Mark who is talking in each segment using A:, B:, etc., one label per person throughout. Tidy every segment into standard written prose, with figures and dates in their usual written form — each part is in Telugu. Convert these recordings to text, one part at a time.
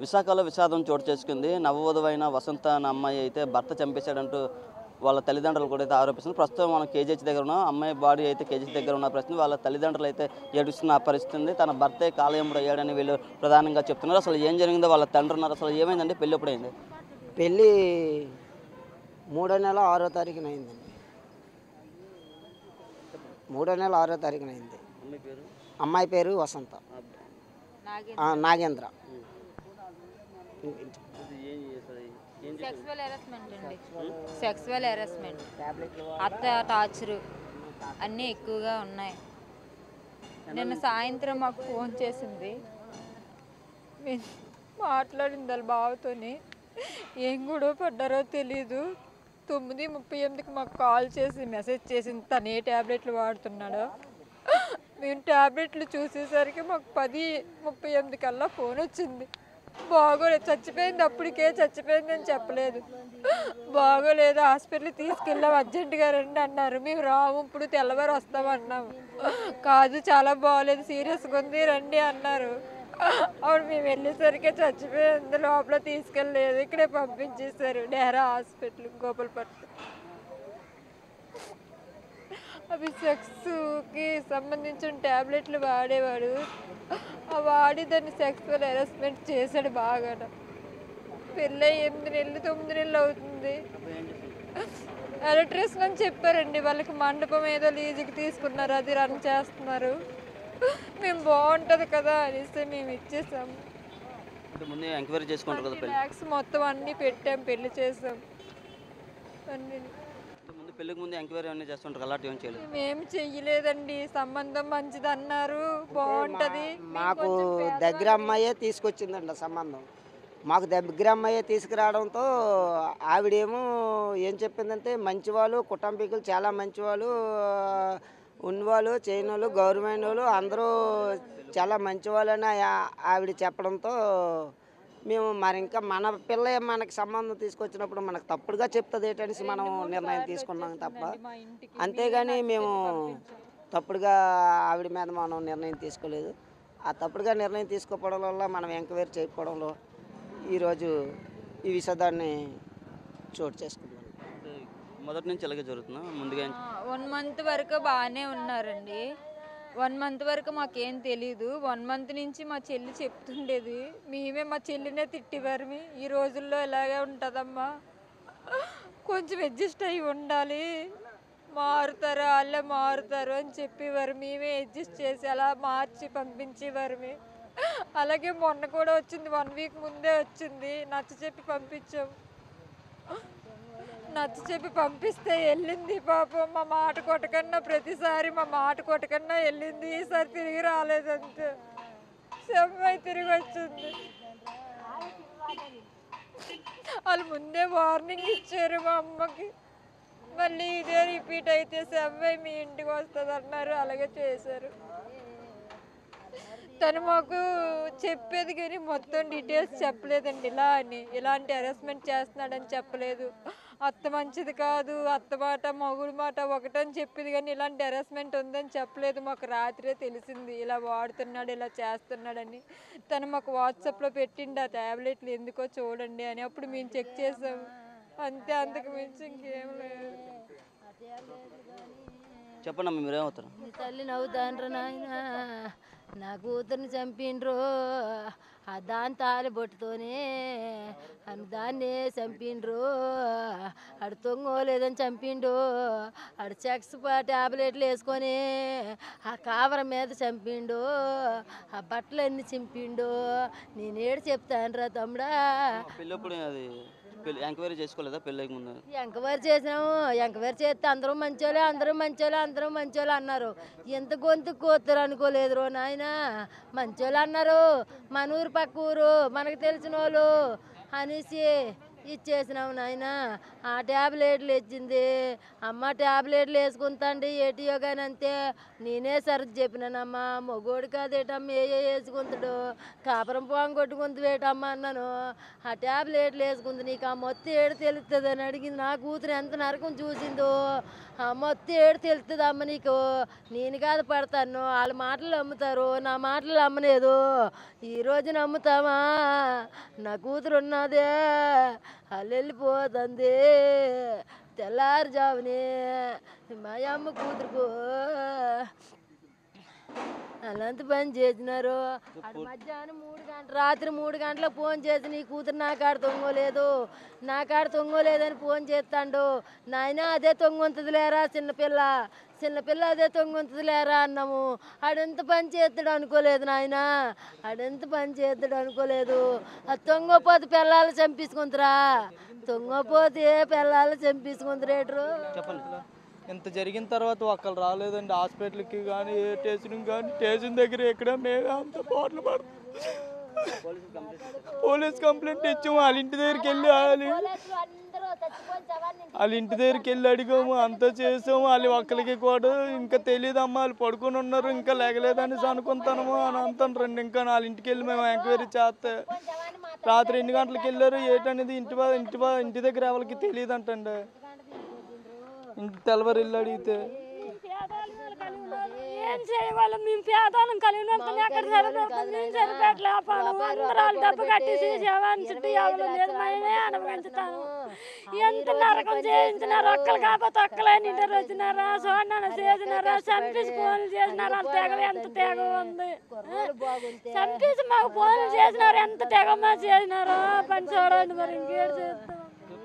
A: విశాఖలో విషాదం చోటు చేసుకుంది. నవవధువైన వసంత అనే అమ్మాయి అయితే భర్త చంపేశాడంటూ వాళ్ళ తల్లిదండ్రులు కూడా అయితే ఆరోపిస్తున్నారు. ప్రస్తుతం మనం కేజీహెచ్ దగ్గర ఉన్నాం. అమ్మాయి బాడీ అయితే కేజీహెచ్ దగ్గర ఉన్న పరిస్థితి. వాళ్ళ తల్లిదండ్రులు అయితే ఏడుస్తున్న పరిస్థితి ఉంది. తన భర్తే కాలయముడు అయ్యాడని వీళ్ళు ప్రధానంగా చెప్తున్నారు. అసలు ఏం జరిగిందో వాళ్ళ తండ్రి ఉన్నారు. అసలు ఏమైందండి? పెళ్ళి ఎప్పుడైంది?
B: పెళ్ళి 3వ నెల 6వ తారీఖున అయిందండి. 3వ నెల 6వ తారీఖున అయింది. అమ్మాయి పేరు వసంత, నాగేంద్ర.
C: సెక్సువల్ హెరాస్మెంట్, అత్త టార్చరు అన్నీ ఎక్కువగా ఉన్నాయి. నిన్న సాయంత్రం మాకు ఫోన్ చేసింది, మాట్లాడింది వాళ్ళ బావతోని. ఏం గొడవ పడ్డారో తెలీదు. 9:38కి మాకు కాల్ చేసి మెసేజ్ చేసింది తను ఏ ట్యాబ్లెట్లు వాడుతున్నాడో. మేము ట్యాబ్లెట్లు చూసేసరికి మాకు 10:38 కల్లా ఫోన్ వచ్చింది. బాగోలేదు, చచ్చిపోయింది, అప్పటికే చచ్చిపోయింది అని చెప్పలేదు. బాగోలేదు, హాస్పిటల్కి తీసుకెళ్ళాము, అర్జెంటుగా రండి అన్నారు. మేము రాము, ఇప్పుడు తెల్లవారు వస్తామన్నాము. కాదు, చాలా బాగోలేదు, సీరియస్గా ఉంది, రండి అన్నారు. అప్పుడు మేము వెళ్ళేసరికి చచ్చిపోయింది. లోపల తీసుకెళ్ళలేదు, ఇక్కడే పంపించేశారు డేరా హాస్పిటల్ గోపాలపట్నం. అవి సెక్స్కి సంబంధించిన ట్యాబ్లెట్లు వాడేవాడు. వాడి దాన్ని సెక్సువల్ హెరాస్మెంట్ చేశాడు బాగా. పెళ్ళి 8 నెలలు 9 నెలలు అవుతుంది. ఎలక్ట్రీషియన్ అని చెప్పారండి. వాళ్ళకి మండపం ఏదో లీజుకి తీసుకున్నారు, అది రన్ చేస్తున్నారు. మేము బాగుంటుంది కదా అనేసి మేము ఇచ్చేసాము. బ్యాగ్స్ మొత్తం అన్నీ పెట్టాం, పెళ్లి చేసాం. మేము చెయ్యలేదండి. సంబంధం మంచిది అన్నారు, బాగుంటది.
B: మాకు దగ్గర అమ్మాయే తీసుకొచ్చిందండి సంబంధం. మాకు దగ్గర అమ్మాయే తీసుకురావడంతో ఆవిడేమో ఏం చెప్పిందంటే, మంచివాళ్ళు, కుటుంబీకులు చాలా మంచివాళ్ళు, ఉన్నవాళ్ళు, చేయని వాళ్ళు, గవర్నమెంట్ వాళ్ళు అందరూ చాలా మంచివాళ్ళు అని ఆవిడ చెప్పడంతో మేము మరి ఇంకా మన పిల్ల మనకి సంబంధం తీసుకొచ్చినప్పుడు మనకు తప్పుడుగా చెప్తుంది ఏంటనేసి మనం నిర్ణయం తీసుకున్నాం తప్ప, అంతేగాని మేము తప్పుడుగా ఆవిడ మీద మనం నిర్ణయం తీసుకోలేదు. ఆ తప్పుడుగా నిర్ణయం తీసుకోవడం వల్ల మనం ఎంక్వైరీ చేయకపోవడంలో ఈరోజు ఈ విషయాన్ని చోటు చేసుకున్నాం.
A: మొదటి నుంచి ఇలాగే జరుగుతుందా? ముందుగా
C: 1 మంత్ వరకు బాగానే ఉన్నారండి. 1 మంత్ వరకు మాకేం తెలీదు. 1 మంత్ నుంచి మా చెల్లి చెప్తుండేది. మేమే మా చెల్లినే తిట్టేవారు. ఈ రోజుల్లో ఇలాగే ఉంటుందమ్మా, కొంచెం అడ్జస్ట్ అయ్యి ఉండాలి, మారుతారు, వాళ్ళే మారుతారు అని చెప్పేవారు. మేమే అడ్జస్ట్ చేసి అలా మార్చి పంపించేవారు. అలాగే మొన్న కూడా వచ్చింది, 1 వీక్ ముందే వచ్చింది. నచ్చ చెప్పి పంపించాము. నచ్చ చెప్పి పంపిస్తే వెళ్ళింది. పాపం మా మాట కొట్టకన్నా, ప్రతిసారి మా మాట కొట్టకన్నా వెళ్ళింది. ఈసారి తిరిగి రాలేదంతే, అమ్మాయి తిరిగి వచ్చింది. వాళ్ళు ముందే వార్నింగ్ ఇచ్చారు మా అమ్మకి, మళ్ళీ ఇదే రిపీట్ అయితే అమ్మాయి మీ ఇంటికి వస్తుంది అన్నారు. అలాగే చేశారు. తను మాకు చెప్పేది కానీ మొత్తం డీటెయిల్స్ చెప్పలేదండి. ఇలా అని ఇలాంటి హెరాస్మెంట్ చేస్తున్నాడని చెప్పలేదు. అత్త మంచిది కాదు, అత్త మాట మొగుడు మాట ఒకటని చెప్పేది కానీ ఇలాంటి హెరాస్మెంట్ ఉందని చెప్పలేదు. మాకు రాత్రే తెలిసింది ఇలా వాడుతున్నాడు, ఇలా చేస్తున్నాడని. తను మాకు వాట్సాప్లో పెట్టిండు ఆ ట్యాబ్లెట్లు ఎందుకో చూడండి అని. అప్పుడు మేము చెక్ చేసాము, అంతే, అంతకు మించి ఇంకేం లేదు.
A: చెప్పండి, మీరేమవుతారు?
D: తల్లి నవ్వుతాండ్రు నాయన, నా కూతుర్ని చంపిండ్రు, ఆ దాని తాలిబొట్టుతోనే దాన్నే చంపిండ్రు. ఆడు తొంగోలేదని చంపిండు, ఆడు చెక్స్ ట్యాబ్లెట్లు వేసుకొని ఆ కావరం మీద చంపిండు, ఆ బట్టలన్నీ చింపిండు. నేనేడు చెప్తానురా తమ్ముడా.
A: ఎంక్వైరీ చేసుకోలేదా పెళ్ళికి ముందు?
D: ఎంక్వైరీ చేసినాము. ఎంక్వైరీ చేస్తే అందరూ మంచోళ్ళే, అందరూ మంచోళ్ళే, అందరూ మంచోళ్ళే అన్నారు. ఎంత గొంతు కోతురు అనుకోలేదు రో నాయన. మంచోళ్ళు అన్నారు, మన ఊరు పక్క ఊరు, మనకు తెలిసిన వాళ్ళు అనేసి ఇచ్చేసినావు నాయన. ఆ ట్యాబ్లెట్లు ఇచ్చింది అమ్మ. ట్యాబ్లెట్లు వేసుకుంటాండి ఏటియో కానీ అంతే. నేనే సర్ది చెప్పినానమ్మా, మొగోడు కాదేటమ్మ వేసుకుంటాడు, కాపురం పోంగ కొట్టుకుంది వేటమ్మ అన్నాను. ఆ ట్యాబ్లెట్లు వేసుకుంది. నీకు ఆ మొత్తం ఏడు తెలుస్తుంది అని అడిగింది. నా కూతురు ఎంత నరకం చూసిందో. ఆ మొత్తం ఏడు తెలుస్తుంది అమ్మ నీకు. నేను కాదు పడతాను, వాళ్ళ మాటలు నమ్ముతారు, నా మాటలు నమ్మలేదు. ఈరోజు నమ్ముతామా? నా కూతురు ఉన్నదే వాళ్ళు వెళ్ళిపోతుంది. తెల్లారుజామునే మా అమ్మ కూతురుకు అలాంటి పని చేసినారు. అటు మధ్యాహ్నం 3 గంటలు, రాత్రి 3 గంటలకు ఫోన్ చేసి నీ కూతురు నా కాడ తొంగోలేదు, నా కాడ తొంగోలేదని ఫోన్ చేస్తాడు. నాయన అదే తొంగుంటుంది లేరా చిన్నపిల్ల, చిన్నపిల్ల అదే తొంగుంటుంది లేరా అన్నాము. ఆడెంత పని చేస్తాడు అనుకోలేదు నాయన, ఆడెంత పని చేస్తాడు అనుకోలేదు. అది తొంగపోతే పిల్లలు చంపించుకుంటారా, తొంగపోతే పిల్లలు చంపించుకుంటారేట్రు.
A: చెప్పండి.
E: ఇంత జరిగిన తర్వాత ఒక్కరు రాలేదండి హాస్పిటల్కి కానీ ఏ స్టేషన్ కానీ. స్టేషన్ దగ్గర ఎక్కడ మేము అంత బాటలు పడుతుంది. పోలీస్ కంప్లైంట్ ఇచ్చాము. వాళ్ళ ఇంటి దగ్గరికి వెళ్ళి వాళ్ళ ఇంటి దగ్గరికి వెళ్ళి అడిగాము, అంతా చేసాము. వాళ్ళు ఒక్కరికి కూడా ఇంకా తెలియదమ్మా, వాళ్ళు పడుకొని ఉన్నారు, ఇంకా లేగలేదని అనుకుంటాము అని అంటారు. ఇంకా వాళ్ళ ఇంటికి వెళ్ళి మేము ఎంక్వైరీ చేస్తే రాత్రి 2 గంటలకు వెళ్ళారు. ఏంటనేది ఇంటి దగ్గర ఎవరికి తెలియదు అంటండి. తెల్లవారు వెళ్ళి అడిగితే
F: ఏం చేయవాళ్ళం మేము, పేదవాళ్ళం కలిగిన ఎక్కడ సరిపెడతాం, మేము సరిపెట్టలేపాను. అందరూ డబ్బు కట్టేసి శవాన్ని చుట్టూ ఎవరు లేదు, మేమే అనుభవించుతాము. ఎంత నరకం చేయించినారు, ఒక్కలు కాకపోతే ఒక్కలని ఇంటర్ వచ్చినారా, చూడన్నా చేసినారా, చంపేసి ఫోన్లు చేసినారు. అంత తెగ ఎంత తెగ ఉంది, చంపేసి మాకు ఫోన్లు చేసినారు. ఎంత తెగమ్మా చేసినారో పని చూడండి. మరి ఇంకేం చేస్తాం?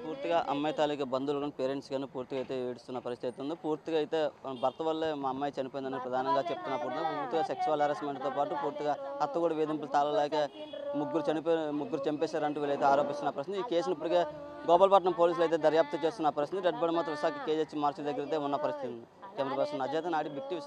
A: పూర్తిగా అమ్మాయి తాలూకా బంధువులు కానీ పేరెంట్స్ కానీ పూర్తిగా అయితే ఏడుస్తున్న పరిస్థితి ఉంది. పూర్తిగా అయితే భర్త వల్లే మా అమ్మాయి చనిపోయిందని ప్రధానంగా చెప్తున్నప్పుడు పూర్తిగా సెక్సువల్ హెరాస్మెంట్తో పాటు పూర్తిగా అత్త కూడా వేధింపులు తాళలేక ముగ్గురు చంపేశారంటూ వీళ్ళైతే ఆరోపిస్తున్న పరిస్థితి. ఈ కేసును ఇప్పటికే గోపాలపట్నం పోలీసులు అయితే దర్యాప్తు చేస్తున్న పరిస్థితి. రెడ్ బడి మాత్రం విశాఖ కేజీహెచ్ మార్చి దగ్గర అయితే ఉన్న పరిస్థితి ఉంది. కెమెరా పర్సన్ అజయ్ నాడి బిగ్ టీవీ.